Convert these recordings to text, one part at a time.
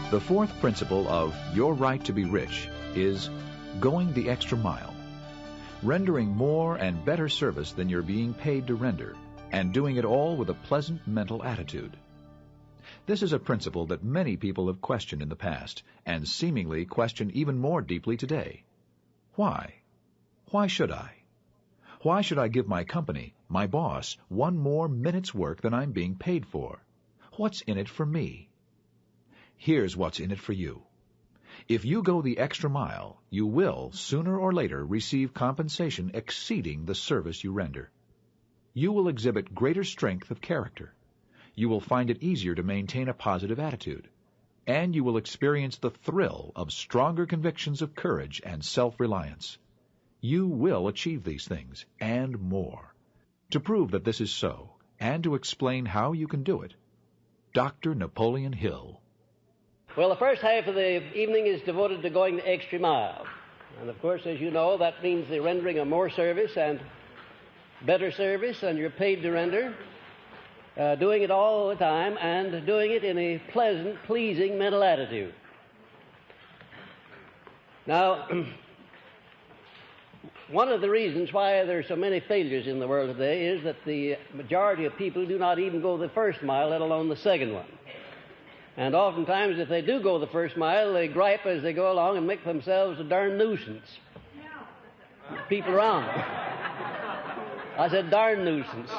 The fourth principle of your right to be rich is going the extra mile, rendering more and better service than you're being paid to render, and doing it all with a pleasant mental attitude. This is a principle that many people have questioned in the past, and seemingly question even more deeply today. Why? Why should I? Why should I give my company, my boss, one more minute's work than I'm being paid for? What's in it for me? Here's what's in it for you. If you go the extra mile, you will, sooner or later, receive compensation exceeding the service you render. You will exhibit greater strength of character. You will find it easier to maintain a positive attitude. And you will experience the thrill of stronger convictions of courage and self-reliance. You will achieve these things, and more. To prove that this is so, and to explain how you can do it, Dr. Napoleon Hill. Well, the first half of the evening is devoted to going the extra mile. And of course, as you know, that means the rendering of more service and better service than you're paid to render, doing it all the time and doing it in a pleasant, pleasing mental attitude. Now, one of the reasons why there are so many failures in the world today is that the majority of people do not even go the first mile, let alone the second one. And oftentimes, if they do go the first mile, they gripe as they go along and make themselves a darn nuisance. People around them. I said darn nuisance.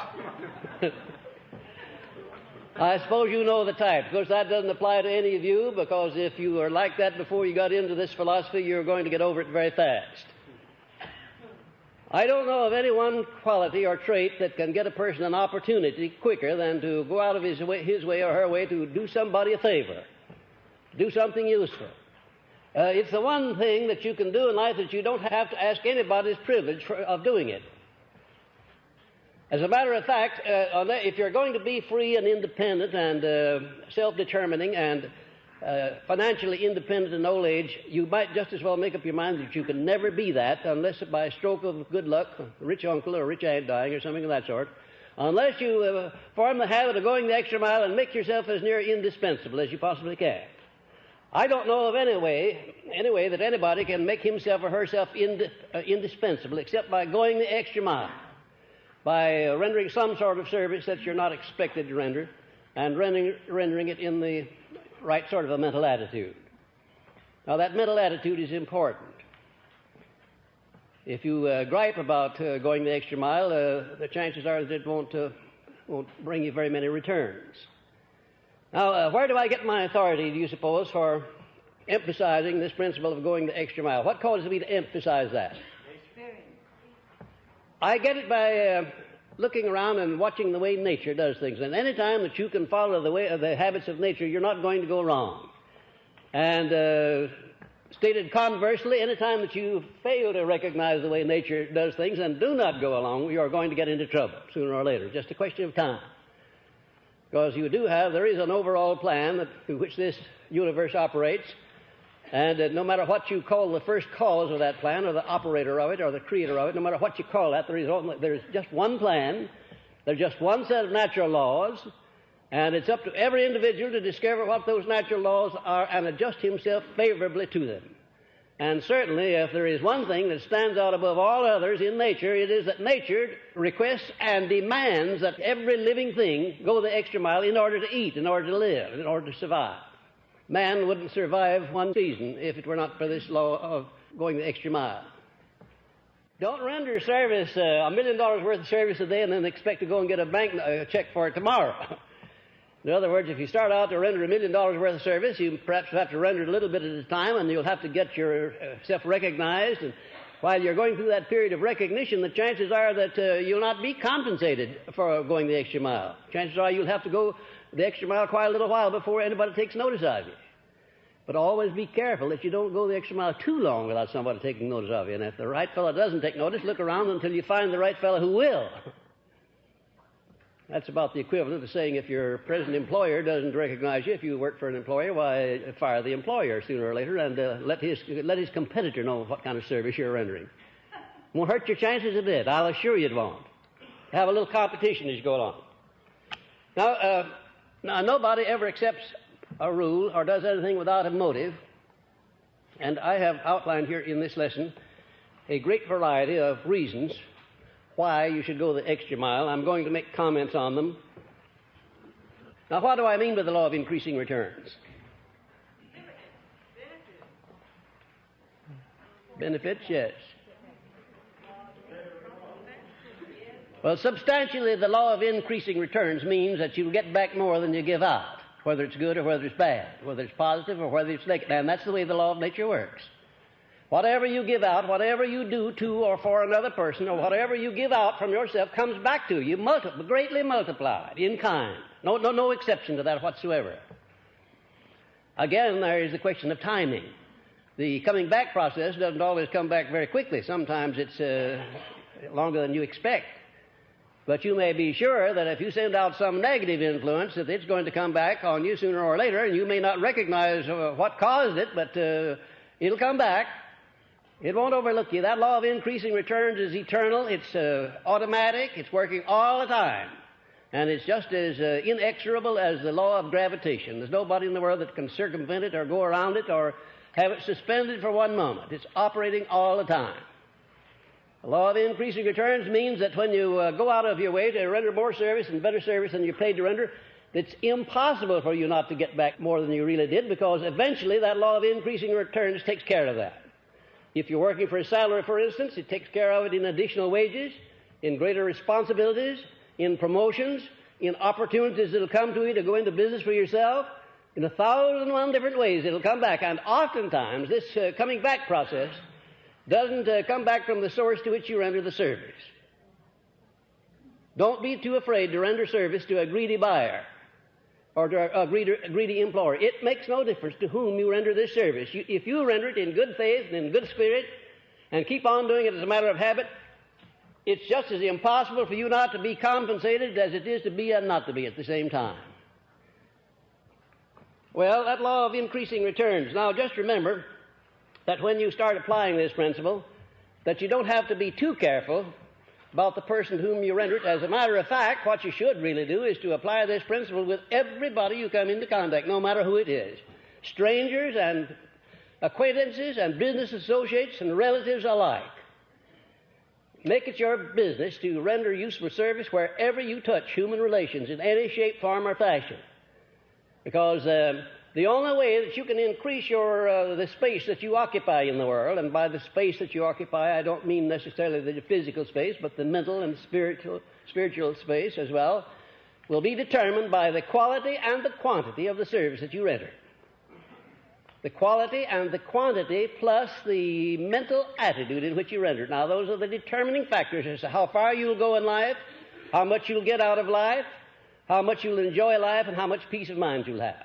I suppose you know the type. Of course, that doesn't apply to any of you, because if you were like that before you got into this philosophy, you're going to get over it very fast. I don't know of any one quality or trait that can get a person an opportunity quicker than to go out of his way or her way to do somebody a favor, do something useful. It's the one thing that you can do in life that you don't have to ask anybody's privilege of doing it. As a matter of fact, if you're going to be free and independent and self-determining and financially independent in old age, you might just as well make up your mind that you can never be that unless by a stroke of good luck, a rich uncle or a rich aunt dying or something of that sort, unless you form the habit of going the extra mile and make yourself as near indispensable as you possibly can. I don't know of any way that anybody can make himself or herself indispensable except by going the extra mile, by rendering some sort of service that you're not expected to render, and rendering it in the right sort of a mental attitude. Now, that mental attitude is important. If you gripe about going the extra mile, the chances are that it won't bring you very many returns. Now, where do I get my authority, do you suppose, for emphasizing this principle of going the extra mile? What causes me to emphasize that? Experience. I get it by looking around and watching the way nature does things. And any time that you can follow the habits of nature, you're not going to go wrong. And stated conversely, any time that you fail to recognize the way nature does things and do not go along, you are going to get into trouble sooner or later. Just a question of time. Because there is an overall plan through which this universe operates. And no matter what you call the first cause of that plan, or the operator of it, or the creator of it, no matter what you call that, there's just one plan, there's just one set of natural laws, and it's up to every individual to discover what those natural laws are and adjust himself favorably to them. And certainly, if there is one thing that stands out above all others in nature, it is that nature requests and demands that every living thing go the extra mile in order to eat, in order to live, in order to survive. Man wouldn't survive one season if it were not for this law of going the extra mile. Don't render service, $1 million worth of service a day, and then expect to go and get a bank check for it tomorrow. In other words, if you start out to render $1 million worth of service, you perhaps have to render it a little bit at a time, and you'll have to get yourself recognized. And while you're going through that period of recognition, the chances are that you'll not be compensated for going the extra mile. Chances are you'll have to go the extra mile quite a little while before anybody takes notice of you. But always be careful that you don't go the extra mile too long without somebody taking notice of you. And if the right fellow doesn't take notice, look around until you find the right fellow who will. That's about the equivalent of saying if your present employer doesn't recognize you, if you work for an employer, why, fire the employer sooner or later and let his competitor know what kind of service you're rendering. Won't hurt your chances a bit. I'll assure you it won't. Have a little competition as you go along. Now, nobody ever accepts a rule or does anything without a motive. And I have outlined here in this lesson a great variety of reasons why you should go the extra mile. I'm going to make comments on them. Now, what do I mean by the law of increasing returns? Benefits, yes. Well, substantially, the law of increasing returns means that you'll get back more than you give out, whether it's good or whether it's bad, whether it's positive or whether it's negative. And that's the way the law of nature works. Whatever you give out, whatever you do to or for another person, or whatever you give out from yourself comes back to you, greatly multiplied in kind. No exception to that whatsoever. Again, there is the question of timing. The coming back process doesn't always come back very quickly. Sometimes it's longer than you expect. But you may be sure that if you send out some negative influence, that it's going to come back on you sooner or later, and you may not recognize what caused it, but it'll come back. It won't overlook you. That law of increasing returns is eternal. It's automatic. It's working all the time. And it's just as inexorable as the law of gravitation. There's nobody in the world that can circumvent it or go around it or have it suspended for one moment. It's operating all the time. The law of increasing returns means that when you go out of your way to render more service and better service than you're paid to render, it's impossible for you not to get back more than you really did, because eventually that law of increasing returns takes care of that. If you're working for a salary, for instance, it takes care of it in additional wages, in greater responsibilities, in promotions, in opportunities that will come to you to go into business for yourself. In 1,001 different ways it'll come back. And oftentimes this coming back process doesn't come back from the source to which you render the service. Don't be too afraid to render service to a greedy buyer or to a greedy employer. It makes no difference to whom you render this service. If you render it in good faith and in good spirit and keep on doing it as a matter of habit, it's just as impossible for you not to be compensated as it is to be and not to be at the same time. Well, that law of increasing returns. Now, just remember that when you start applying this principle, that you don't have to be too careful about the person whom you render it. As a matter of fact, what you should really do is to apply this principle with everybody you come into contact, no matter who it is. Strangers and acquaintances and business associates and relatives alike. Make it your business to render useful service wherever you touch human relations in any shape, form, or fashion. Because the only way that you can increase the space that you occupy in the world, and by the space that you occupy, I don't mean necessarily the physical space, but the mental and spiritual space as well, will be determined by the quality and the quantity of the service that you render. The quality and the quantity plus the mental attitude in which you render it. Now, those are the determining factors as to how far you'll go in life, how much you'll get out of life, how much you'll enjoy life, and how much peace of mind you'll have.